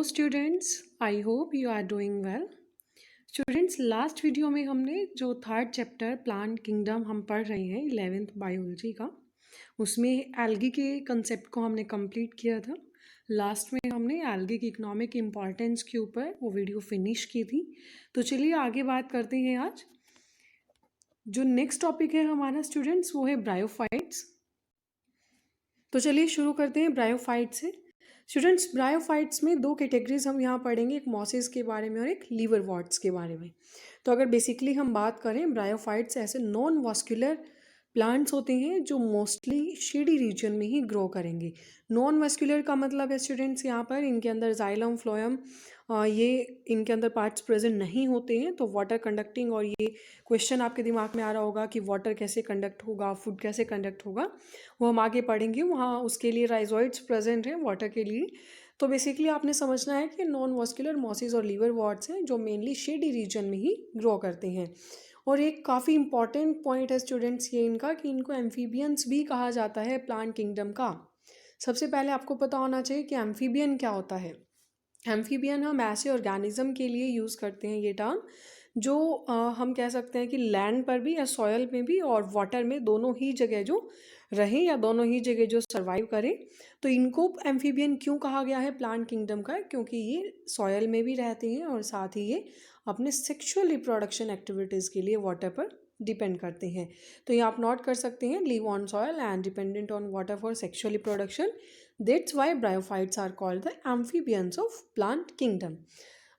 Students, I hope you are doing well. Students, last video में हमने जो third chapter plant kingdom हम पढ़ रहे हैं 11th बायोलॉजी का, उसमें एल्गी के कंसेप्ट को हमने कंप्लीट किया था। लास्ट में हमने एल्गी की इकोनॉमिक इम्पॉर्टेंस के ऊपर वो वीडियो फिनिश की थी। तो चलिए आगे बात करते हैं। आज जो नेक्स्ट टॉपिक है हमारा स्टूडेंट्स, वो है ब्रायोफाइट्स। तो चलिए शुरू करते हैं ब्रायोफाइट से। स्टूडेंट्स, ब्रायोफाइट्स में दो कैटेगरीज हम यहाँ पढ़ेंगे, एक मॉसेस के बारे में और एक लीवरवॉर्ट्स के बारे में। तो अगर बेसिकली हम बात करें, ब्रायोफाइट्स ऐसे नॉन वास्कुलर प्लांट्स होते हैं जो मोस्टली शेडी रीजन में ही ग्रो करेंगे। नॉन वास्कुलर का मतलब है स्टूडेंट्स, यहाँ पर इनके अंदर जाइलम फ्लोएम ये इनके अंदर पार्ट्स प्रेजेंट नहीं होते हैं। तो वाटर कंडक्टिंग, और ये क्वेश्चन आपके दिमाग में आ रहा होगा कि वाटर कैसे कंडक्ट होगा, फूड कैसे कंडक्ट होगा, वो हम आगे पढ़ेंगे। वहाँ उसके लिए राइजोइड्स प्रेजेंट हैं वाटर के लिए। तो बेसिकली आपने समझना है कि नॉन वास्कुलर मॉसेस और लीवरवॉर्ट्स हैं जो मेनली शेडी रीजन में ही ग्रो करते हैं। और एक काफ़ी इंपॉर्टेंट पॉइंट है स्टूडेंट्स ये इनका, कि इनको एम्फीबियंस भी कहा जाता है प्लांट किंगडम का। सबसे पहले आपको पता होना चाहिए कि एम्फीबियन क्या होता है। एम्फीबियन हम ऐसे ऑर्गेनिज्म के लिए यूज़ करते हैं ये टर्म, जो हम कह सकते हैं कि लैंड पर भी या सॉयल में भी और वाटर में दोनों ही जगह जो रहें या दोनों ही जगह जो सरवाइव करें। तो इनको एम्फीबियन क्यों कहा गया है प्लांट किंगडम का, क्योंकि ये सॉयल में भी रहते हैं और साथ ही ये अपने सेक्सुअल रिप्रोडक्शन एक्टिविटीज़ के लिए वाटर पर डिपेंड करते हैं। तो ये आप नोट कर सकते हैं, live on soil and dependent on water for sexual reproduction. That's why bryophytes are called the amphibians of plant kingdom.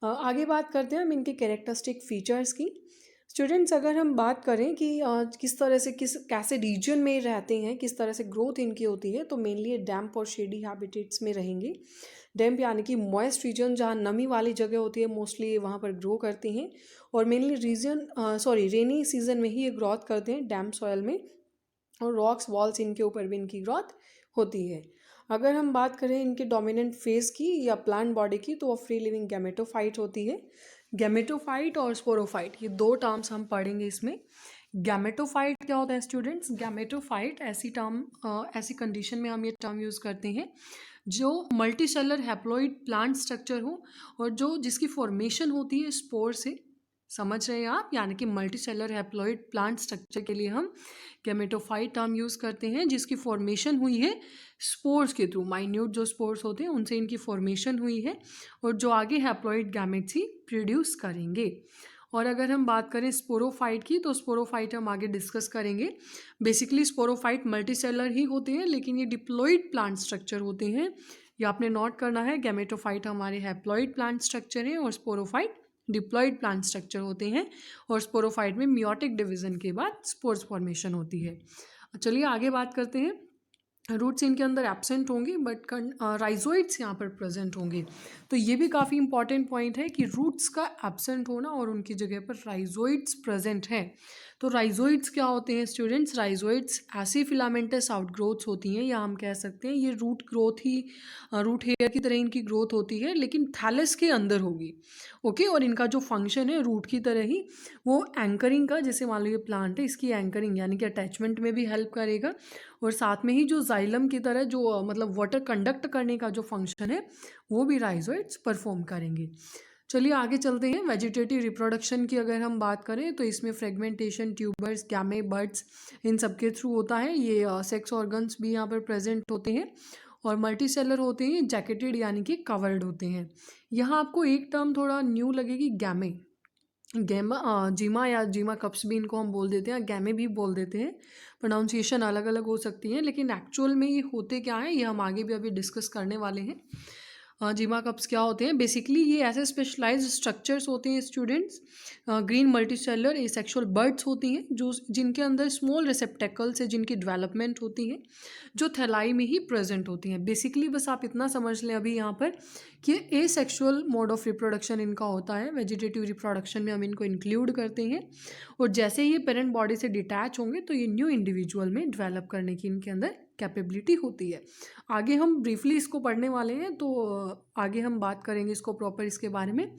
आगे बात करते हैं हम इनके कैरेक्टरिस्टिक फीचर्स की। स्टूडेंट्स, अगर हम बात करें कि किस तरह से कैसे रीजन में रहते हैं, किस तरह से ग्रोथ इनकी होती है, तो मेनली ये डैम्प और शेडी हैबिटेट्स में रहेंगे। डैम्प यानी कि मॉइस्ट रीजन, जहाँ नमी वाली जगह होती है, मोस्टली वहाँ पर ग्रो करते हैं। और मेनली रेनी सीजन में ही ये ग्रोथ करते हैं डैम्प सॉयल में, और रॉक्स वॉल्स इनके ऊपर भी इनकी ग्रोथ होती है। अगर हम बात करें इनके डोमिनेंट फेज की या प्लांट बॉडी की, तो वो फ्री लिविंग गैमेटोफाइट होती है। गैमेटोफाइट और स्पोरोफाइट, ये दो टर्म्स हम पढ़ेंगे इसमें। गैमेटोफाइट क्या होता है स्टूडेंट्स? गैमेटोफाइट ऐसी कंडीशन में हम ये टर्म यूज़ करते हैं जो मल्टीसेलर हैप्लॉइड प्लांट स्ट्रक्चर हो और जिसकी फॉर्मेशन होती है स्पोर से। समझ रहे हैं आप? यानी कि मल्टीसेलर हैप्लॉइड प्लांट स्ट्रक्चर के लिए हम गैमेटोफाइट टर्म यूज़ करते हैं, जिसकी फॉर्मेशन हुई है स्पोर्स के थ्रू। माइन्यूट जो स्पोर्स होते हैं उनसे इनकी फॉर्मेशन हुई है, और जो आगे हैप्लॉइड गैमेट्स ही प्रोड्यूस करेंगे। और अगर हम बात करें स्पोरोफाइट की, तो स्पोरोफाइट हम आगे डिस्कस करेंगे। बेसिकली स्पोरोफाइट मल्टीसेलर ही होते हैं, लेकिन ये डिप्लॉइड प्लांट स्ट्रक्चर होते हैं। ये आपने नोट करना है, गैमेटोफाइट हमारे हैप्लॉइड प्लांट स्ट्रक्चर हैं और स्पोरोफाइट डिप्लॉइड प्लांट स्ट्रक्चर होते हैं। और स्पोरोफाइट में मियोटिक डिवीजन के बाद स्पोर्स फॉर्मेशन होती है। चलिए आगे बात करते हैं। रूट्स इनके अंदर एब्सेंट होंगे, बट राइजोइड्स यहाँ पर प्रेजेंट होंगे। तो ये भी काफ़ी इंपॉर्टेंट पॉइंट है कि रूट्स का एब्सेंट होना और उनकी जगह पर राइजोइड्स प्रेजेंट हैं। तो राइजोइड्स क्या होते हैं स्टूडेंट्स? राइजोइड्स ऐसी फिलामेंटस आउटग्रोथ्स होती हैं, या हम कह सकते हैं ये रूट ग्रोथ ही रूट हेयर की तरह इनकी ग्रोथ होती है, लेकिन थैलस के अंदर होगी। ओके, और इनका जो फंक्शन है रूट की तरह ही, वो एंकरिंग का, जैसे मान लो ये प्लांट है, इसकी एंकरिंग यानी कि अटैचमेंट में भी हेल्प करेगा, और साथ में ही जो जाइलम की तरह जो मतलब वाटर कंडक्ट करने का जो फंक्शन है, वो भी राइजोइड्स परफॉर्म करेंगे। चलिए आगे चलते हैं। वेजिटेटिव रिप्रोडक्शन की अगर हम बात करें, तो इसमें फ्रेगमेंटेशन ट्यूबर्स, गैमे, बर्ड्स, इन सब के थ्रू होता है। ये सेक्स ऑर्गन्स भी यहाँ पर प्रेजेंट होते हैं, और मल्टीसेलर होते हैं, जैकेटेड यानी कि कवर्ड होते हैं। यहाँ आपको एक टर्म थोड़ा न्यू लगेगी, गैमे। जीमा या जीमा कप्स भी इनको हम बोल देते हैं, गैमे भी बोल देते हैं। प्रोनाउंसिएशन अलग अलग हो सकती है, लेकिन एक्चुअल में ये होते क्या हैं, ये हम आगे भी अभी डिस्कस करने वाले हैं। जीमा कप्स क्या होते हैं? बेसिकली ये ऐसे स्पेशलाइज्ड स्ट्रक्चर्स होते हैं students, green multicellular asexual birds होती हैं, जो जिनके अंदर स्मॉल रिसेप्टेकल्स है, जिनकी डेवलपमेंट होती है, जो थैलाई में ही प्रेजेंट होती हैं। बेसिकली बस आप इतना समझ लें अभी यहाँ पर कि एसेक्सुअल मोड ऑफ रिप्रोडक्शन इनका होता है। वेजिटेटिव रिप्रोडक्शन में हम इनको इंक्लूड करते हैं, और जैसे ही पेरेंट बॉडी से डिटैच होंगे तो ये न्यू इंडिविजुअल में डेवलप करने की इनके अंदर कैपेबिलिटी होती है। आगे हम ब्रीफली इसको पढ़ने वाले हैं, तो आगे हम बात करेंगे इसको प्रॉपर इसके बारे में।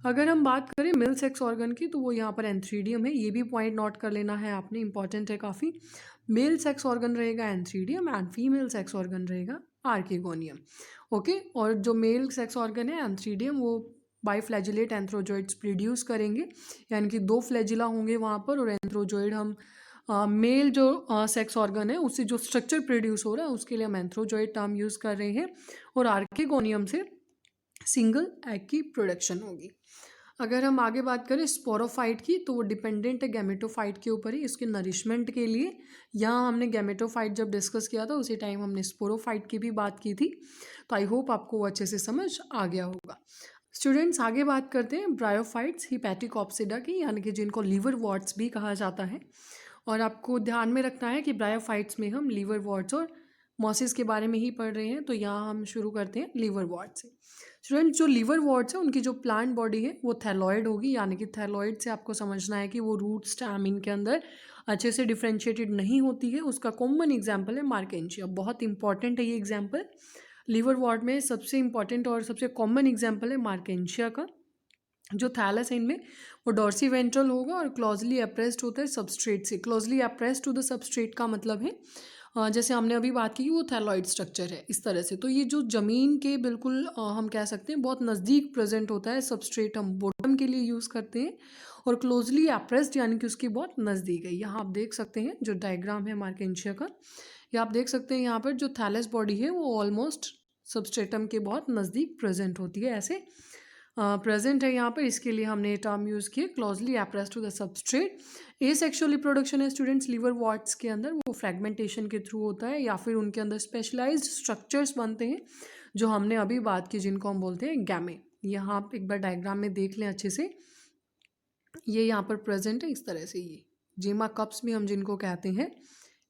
अगर हम बात करें मेल सेक्स ऑर्गन की, तो वो यहाँ पर एंथ्रीडियम है। ये भी पॉइंट नोट कर लेना है आपने, इंपॉर्टेंट है काफ़ी। मेल सेक्स ऑर्गन रहेगा antheridium and female sex organ रहेगा आर्किगोनियम। ओके, और जो मेल सेक्स ऑर्गन है एंथ्रीडियम वो बाइफ्लैजिलेट एंथ्रोजॉइड्स प्रोड्यूस करेंगे, यानी कि 2 फ्लैजिला होंगे वहाँ पर, और एंथ्रोजॉइड हम मेल जो सेक्स ऑर्गन है उससे जो स्ट्रक्चर प्रोड्यूस हो रहा है उसके लिए हम एंथ्रोजॉइड टर्म यूज़ कर रहे हैं, और आर्किगोनियम से सिंगल एग की प्रोडक्शन होगी। अगर हम आगे बात करें स्पोरोफाइट की, तो वो डिपेंडेंट है गैमेटोफाइट के ऊपर ही इसके नरिशमेंट के लिए। यहाँ हमने गैमेटोफाइट जब डिस्कस किया था उसी टाइम हमने स्पोरोफाइट की भी बात की थी, तो आई होप आपको वो अच्छे से समझ आ गया होगा। स्टूडेंट्स, आगे बात करते हैं ब्रायोफाइट्स हिपैटिक ऑप्सिडा की, यानी कि जिनको लीवर वॉर्ट्स भी कहा जाता है। और आपको ध्यान में रखना है कि ब्रायोफाइट्स में हम लीवर वॉर्ट्स और मॉसिस के बारे में ही पढ़ रहे हैं, तो यहाँ हम शुरू करते हैं लीवर वॉर्ट से। स्टूडेंट्स, जो लीवर वॉर्ट्स है उनकी जो प्लांट बॉडी है वो थैलॉइड होगी, यानी कि थैलॉइड से आपको समझना है कि वो रूट स्टेम इनके अंदर अच्छे से डिफ्रेंशिएटेड नहीं होती है। उसका कॉमन एग्जाम्पल है मार्केंशिया, बहुत इंपॉर्टेंट है ये एग्जाम्पल। लीवर वॉर्ट में सबसे इंपॉर्टेंट और सबसे कॉमन एग्जाम्पल है मार्केंशिया का। जो थैलस है इनमें वो डॉर्सी वेंट्रल होगा और क्लोजली अप्रेस्ड होता है सबस्ट्रेट से। Closely appressed to the substrate का मतलब है जैसे हमने अभी बात की कि वो थैलॉइड स्ट्रक्चर है इस तरह से, तो ये जो ज़मीन के बिल्कुल हम कह सकते हैं बहुत नज़दीक प्रेजेंट होता है। सबस्ट्रेट हम बॉटम के लिए यूज़ करते हैं, और क्लोजली अप्रेस्ड यानी कि उसकी बहुत नज़दीक है। यहाँ आप देख सकते हैं जो डायग्राम है मार्केंशिया का, ये आप देख सकते हैं यहाँ पर जो थैलस बॉडी है वो ऑलमोस्ट सबस्ट्रेटम के बहुत नज़दीक प्रेजेंट होती है, ऐसे प्रेजेंट है यहाँ पर, इसके लिए हमने टर्म यूज़ किया closely appressed to the substrate. Asexual reproduction है स्टूडेंट्स लीवर वॉर्ट्स के अंदर, वो फ्रेगमेंटेशन के थ्रू होता है या फिर उनके अंदर स्पेशलाइज्ड स्ट्रक्चर्स बनते हैं जो हमने अभी बात की, जिनको हम बोलते हैं गैमे। यहाँ आप एक बार डायग्राम में देख लें अच्छे से, ये यहाँ पर प्रेजेंट है इस तरह से, ये जेमा कप्स भी हम जिनको कहते हैं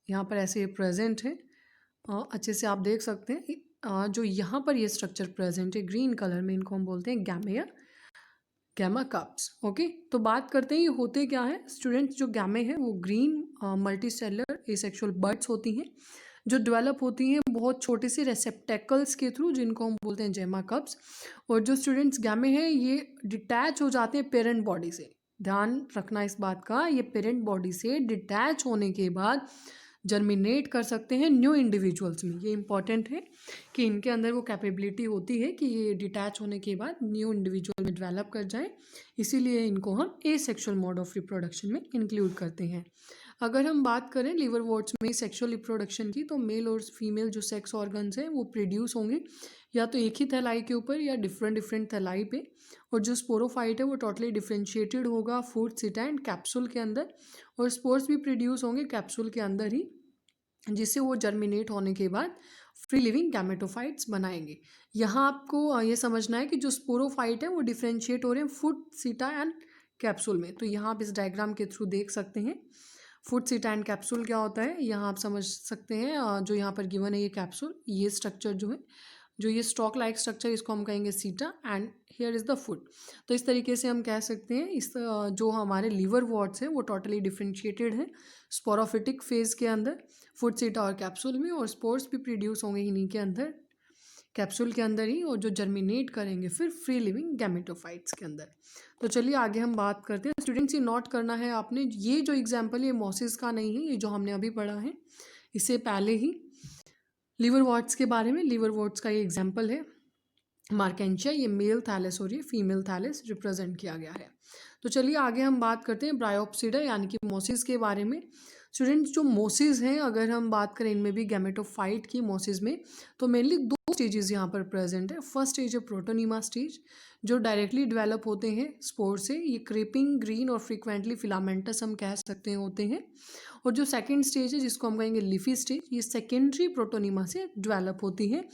यहाँ पर ऐसे प्रेजेंट है। अच्छे से आप देख सकते हैं जो यहाँ पर ये स्ट्रक्चर प्रेजेंट है ग्रीन कलर में, इनको हम बोलते हैं गैमे या गैमा कप्स। ओके, तो बात करते हैं ये होते क्या है स्टूडेंट्स। जो गैमे है वो ग्रीन मल्टीसेलुलर एसेक्सुअल बर्ड्स होती हैं जो डेवलप होती हैं बहुत छोटे से रेसेप्टेकल्स के थ्रू, जिनको हम बोलते हैं जेमा कप्स। और जो स्टूडेंट्स गैमे हैं ये डिटैच हो जाते हैं पेरेंट बॉडी से। ध्यान रखना इस बात का, ये पेरेंट बॉडी से डिटैच होने के बाद जर्मिनेट कर सकते हैं न्यू इंडिविजुअल्स में। ये इंपॉर्टेंट है कि इनके अंदर वो कैपेबिलिटी होती है कि ये डिटैच होने के बाद न्यू इंडिविजुअल में डेवलप कर जाएं, इसीलिए इनको हम एसेक्सुअल मोड ऑफ रिप्रोडक्शन में इंक्लूड करते हैं। अगर हम बात करें लीवर वॉर्ट्स में सेक्सुअल रिप्रोडक्शन की, तो मेल और फीमेल जो सेक्स ऑर्गन्स हैं वो प्रोड्यूस होंगे या तो एक ही थैलाई के ऊपर या डिफरेंट थैलाई पे। और जो स्पोरोफाइट है वो टोटली डिफ्रेंशिएटेड होगा फूड सिटा एंड कैप्सूल के अंदर, और स्पोर्स भी प्रोड्यूस होंगे कैप्सूल के अंदर ही, जिससे वो जर्मिनेट होने के बाद फ्री लिविंग गैमेटोफाइट्स बनाएंगे। यहाँ आपको ये समझना है कि जो स्पोरोफाइट है वो डिफ्रेंशिएट हो रहे हैं फूड सीटा एंड कैप्सूल में। तो यहाँ आप इस डायग्राम के थ्रू देख सकते हैं फूड सीटा एंड कैप्सूल क्या होता है, यहाँ आप समझ सकते हैं। जो यहाँ पर गिवन है ये कैप्सूल, ये स्ट्रक्चर जो है, जो ये स्टॉक लाइक स्ट्रक्चर, इसको हम कहेंगे सीटा and here is the food. तो इस तरीके से हम कह सकते हैं इस जो हमारे लीवर वॉर्ट्स हैं वो टोटली डिफ्रेंशिएटेड है स्पोरोफिटिक फेज के अंदर फूड सीटा और कैप्सूल में, और स्पोर्स भी प्रोड्यूस होंगे इन्हीं के अंदर कैप्सूल के अंदर ही, और जो जर्मिनेट करेंगे फिर फ्री लिविंग गैमेटोफाइट्स के अंदर। तो चलिए आगे हम बात करते हैं। स्टूडेंट्स, ये नोट करना है आपने, ये जो एग्जाम्पल ये मॉसिस का नहीं है, ये जो हमने अभी पढ़ा है इससे पहले ही लीवर वॉर्ट्स के बारे में। लीवर वॉर्ट्स का ये एग्जाम्पल है मार्केंशिया, ये मेल थैलस और ये फीमेल थैलस रिप्रेजेंट किया गया है। तो चलिए आगे हम बात करते हैं ब्रायोप्सिडा यानी कि मोसिस के बारे में। स्टूडेंट्स, जो मोसिस हैं अगर हम बात करें इनमें भी गैमेटोफाइट की मोसिस में, तो मेनली 2 स्टेजेस यहाँ पर प्रेजेंट है। फर्स्ट स्टेज है प्रोटोनीमा स्टेज, जो डायरेक्टली डेवलप होते हैं स्पोर से, ये क्रीपिंग ग्रीन और फ्रीक्वेंटली फिलामेंटस हम कह सकते हैं होते हैं। और जो सेकेंड स्टेज है जिसको हम कहेंगे लीफी स्टेज, ये सेकेंडरी प्रोटोनीमा से डेवलप होती है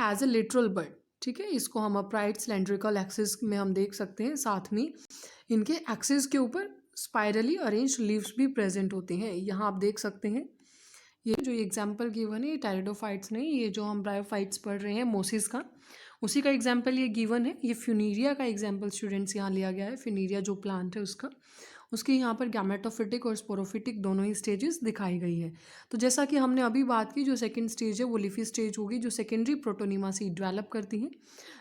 एज ए लिटरल बर्ड। ठीक है, इसको हम अपराइट सिलेंड्रिकल एक्सिस में हम देख सकते हैं, साथ में इनके एक्सिस के ऊपर स्पाइरली अरेंज लीव्स भी प्रेजेंट होते हैं। यहाँ आप देख सकते हैं ये जो एग्जाम्पल गिवन है ये टेरिडोफाइट्स नहीं, ये जो हम ब्रायोफाइट्स पढ़ रहे हैं मोसिस का, उसी का एग्जाम्पल ये गिवन है। ये फ्यूनीरिया का एग्जाम्पल स्टूडेंट्स यहाँ लिया गया है। फ्यूनीरिया जो प्लांट है उसका, उसके यहाँ पर गैमेटोफिटिक और स्पोरोफिटिक दोनों ही स्टेजेस दिखाई गई है। तो जैसा कि हमने अभी बात की, जो सेकंड स्टेज है वो लिफी स्टेज होगी, जो सेकेंडरी प्रोटोनीमा से डेवलप करती है।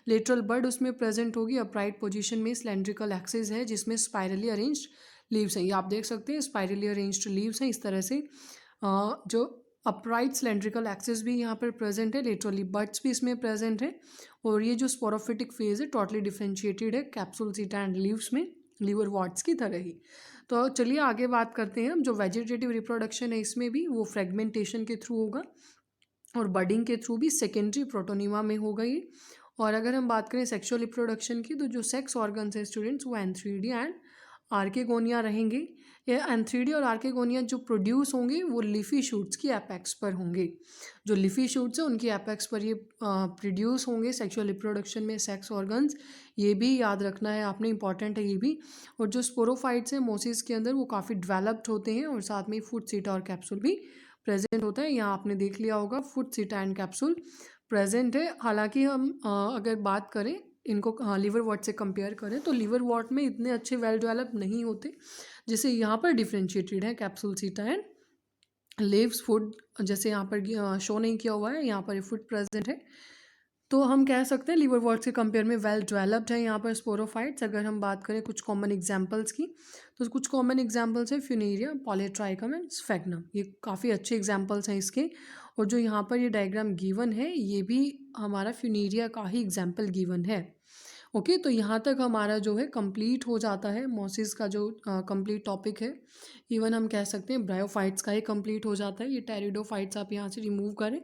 लेटरल बर्ड उसमें प्रेजेंट होगी, अपराइट पोजीशन में सिलेंड्रिकल एक्सिस है जिसमें स्पाइरली अरेंज्ड लीव्स हैं। ये आप देख सकते हैं स्पाइरली अरेंज्ड लीव्स हैं इस तरह से। जो अपराइट सिलेंड्रिकल एक्सिस भी यहाँ पर प्रेजेंट है, लेटरली बड्स भी इसमें प्रेजेंट है। और ये जो स्पोरोफिटिक फेज है टोटली डिफरेंशिएटेड है कैप्सूल सीटा एंड लीव्स में, लीवरवॉर्ट्स की तरह ही। तो चलिए आगे बात करते हैं हम। जो वेजिटेटिव रिप्रोडक्शन है इसमें भी वो फ्रेगमेंटेशन के थ्रू होगा और बडिंग के थ्रू भी सेकेंडरी प्रोटोनिमा में होगा ये। और अगर हम बात करें सेक्सुअल रिप्रोडक्शन की, तो जो सेक्स ऑर्गन्स है स्टूडेंट्स वो एंथ्रीडी एंड आर्केगोनिया रहेंगे। ये एंथ्रीडी और आर्केगोनिया जो प्रोड्यूस होंगे वो लीफी शूट्स की एपेक्स पर होंगे। जो लीफी शूट्स है उनकी एपेक्स पर ये प्रोड्यूस होंगे सेक्सुअल रिप्रोडक्शन में सेक्स ऑर्गन्स। ये भी याद रखना है आपने, इंपॉर्टेंट है ये भी। और जो स्पोरोफाइट्स हैं मोसिस के अंदर वो काफ़ी डेवलप्ड होते हैं और साथ में फुट सीटा और कैप्सूल भी प्रेजेंट होता है। यहाँ आपने देख लिया होगा फुट सीटा एंड कैप्सूल प्रेजेंट है। हालांकि हम अगर बात करें इनको लीवर वॉट से कंपेयर करें तो लीवर वॉट में इतने अच्छे वेल डेवलप नहीं होते, जैसे यहाँ पर डिफ्रेंशिएटेड है कैप्सूल सीटा एंड लीव्स फुट, जैसे यहाँ पर शो नहीं किया हुआ है, यहाँ पर ये फुट प्रेजेंट है। तो हम कह सकते हैं लीवर वॉट के कंपेयर में वेल डेवलप्ड है यहाँ पर स्पोरोफाइट्स। अगर हम बात करें कुछ कॉमन एग्जांपल्स की, तो कुछ कॉमन एग्जांपल्स है फ्यूनेरिया, पॉलीट्राइकम एंड स्फेग्नम, ये काफ़ी अच्छे एग्जांपल्स हैं इसके। और जो यहाँ पर ये डायग्राम गिवन है ये भी हमारा फ्यूनेरिया का ही एग्जाम्पल गिवन है। ओके, तो यहाँ तक हमारा जो है कंप्लीट हो जाता है मोसिस का जो कंप्लीट टॉपिक है। इवन हम कह सकते हैं ब्रायोफाइट्स का ही कंप्लीट हो जाता है। ये टेरिडोफाइट्स आप यहाँ से रिमूव करें।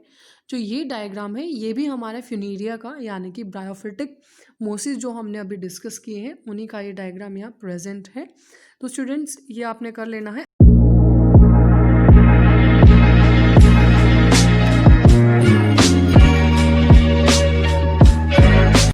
जो ये डायग्राम है ये भी हमारा फ्यूनेरिया का यानी कि ब्रायोफिटिक मोसिस जो हमने अभी डिस्कस किए हैं उन्हीं का ये डायग्राम यहाँ प्रेजेंट है। तो स्टूडेंट्स ये आपने कर लेना है